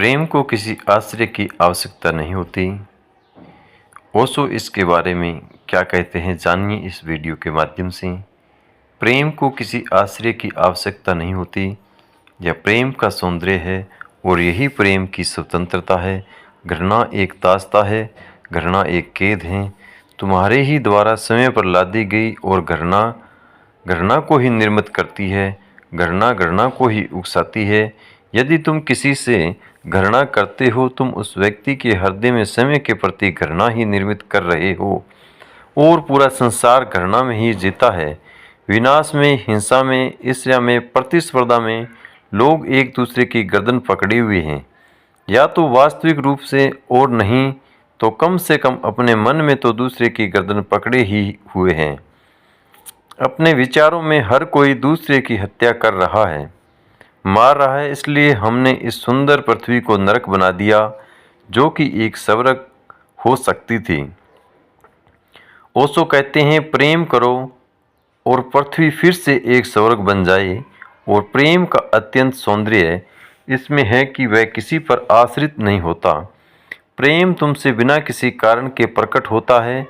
प्रेम को किसी आश्रय की आवश्यकता नहीं होती। ओशो इसके बारे में क्या कहते हैं, जानिए इस वीडियो के माध्यम से। प्रेम को किसी आश्रय की आवश्यकता नहीं होती। यह प्रेम का सौंदर्य है और यही प्रेम की स्वतंत्रता है। घृणा एक दास्ता है, घृणा एक कैद है, तुम्हारे ही द्वारा समय पर लादी गई, और घृणा घृणा को ही निर्मित करती है। घृणा घृणा को ही उकसाती है। यदि तुम किसी से घृणा करते हो, तुम उस व्यक्ति के हृदय में समय के प्रति घृणा ही निर्मित कर रहे हो, और पूरा संसार घृणा में ही जीता है। विनाश में, हिंसा में, ईर्ष्या में, प्रतिस्पर्धा में लोग एक दूसरे की गर्दन पकड़े हुए हैं। या तो वास्तविक रूप से और नहीं तो कम से कम अपने मन में तो दूसरे की गर्दन पकड़े ही हुए हैं। अपने विचारों में हर कोई दूसरे की हत्या कर रहा है, मार रहा है। इसलिए हमने इस सुंदर पृथ्वी को नरक बना दिया, जो कि एक स्वर्ग हो सकती थी। ओशो कहते हैं, प्रेम करो और पृथ्वी फिर से एक स्वर्ग बन जाए। और प्रेम का अत्यंत सौंदर्य इसमें है कि वह किसी पर आश्रित नहीं होता। प्रेम तुमसे बिना किसी कारण के प्रकट होता है।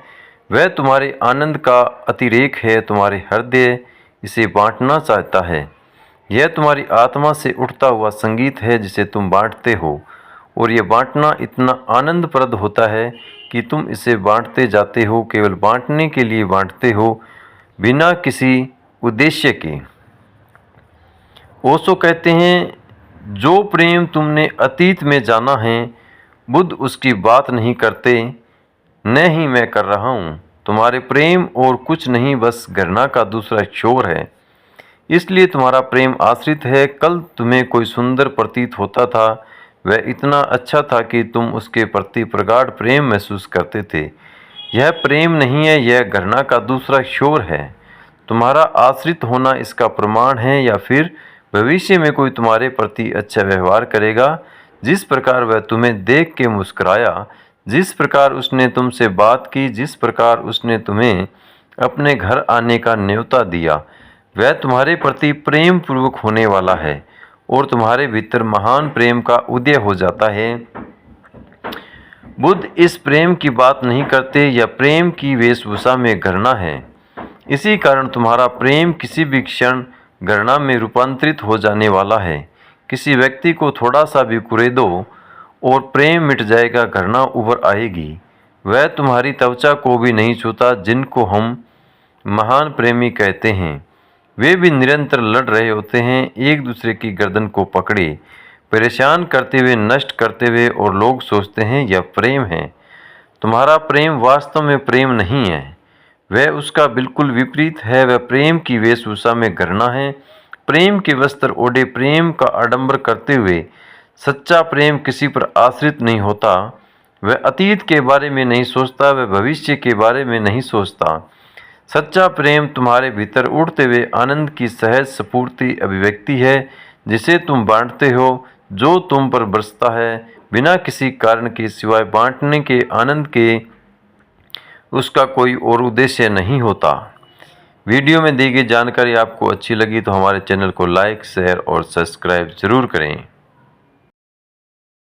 वह तुम्हारे आनंद का अतिरेक है। तुम्हारे हृदय इसे बांटना चाहता है। यह तुम्हारी आत्मा से उठता हुआ संगीत है जिसे तुम बांटते हो, और यह बांटना इतना आनंदप्रद होता है कि तुम इसे बांटते जाते हो, केवल बांटने के लिए बांटते हो, बिना किसी उद्देश्य के। ओशो कहते हैं, जो प्रेम तुमने अतीत में जाना है, बुद्ध उसकी बात नहीं करते, न ही मैं कर रहा हूँ। तुम्हारे प्रेम और कुछ नहीं, बस घृणा का दूसरा छोर है। इसलिए तुम्हारा प्रेम आश्रित है। कल तुम्हें कोई सुंदर प्रतीत होता था, वह इतना अच्छा था कि तुम उसके प्रति प्रगाढ़ प्रेम महसूस करते थे। यह प्रेम नहीं है, यह घृणा का दूसरा छोर है। तुम्हारा आश्रित होना इसका प्रमाण है। या फिर भविष्य में कोई तुम्हारे प्रति अच्छा व्यवहार करेगा, जिस प्रकार वह तुम्हें देख के मुस्कुराया, जिस प्रकार उसने तुमसे बात की, जिस प्रकार उसने तुम्हें अपने घर आने का न्योता दिया, वह तुम्हारे प्रति प्रेम पूर्वक होने वाला है, और तुम्हारे भीतर महान प्रेम का उदय हो जाता है। बुद्ध इस प्रेम की बात नहीं करते। यह प्रेम की वेशभूषा में घृणा है। इसी कारण तुम्हारा प्रेम किसी भी क्षण घृणा में रूपांतरित हो जाने वाला है। किसी व्यक्ति को थोड़ा सा भी कुरेदो और प्रेम मिट जाएगा, घृणा उभर आएगी। वह तुम्हारी त्वचा को भी नहीं छूता। जिनको हम महान प्रेमी कहते हैं, वे भी निरंतर लड़ रहे होते हैं, एक दूसरे की गर्दन को पकड़े, परेशान करते हुए, नष्ट करते हुए, और लोग सोचते हैं यह प्रेम है। तुम्हारा प्रेम वास्तव में प्रेम नहीं है, वह उसका बिल्कुल विपरीत है। वह प्रेम की वेशभूषा में घृणा है। प्रेम के वस्त्र ओढ़े, प्रेम का आडंबर करते हुए। सच्चा प्रेम किसी पर आश्रित नहीं होता। वह अतीत के बारे में नहीं सोचता, वह भविष्य के बारे में नहीं सोचता। सच्चा प्रेम तुम्हारे भीतर उठते हुए आनंद की सहज स्फूर्ति अभिव्यक्ति है, जिसे तुम बांटते हो, जो तुम पर बरसता है बिना किसी कारण के सिवाय बांटने के आनंद के। उसका कोई और उद्देश्य नहीं होता। वीडियो में दी गई जानकारी आपको अच्छी लगी तो हमारे चैनल को लाइक, शेयर और सब्सक्राइब जरूर करें।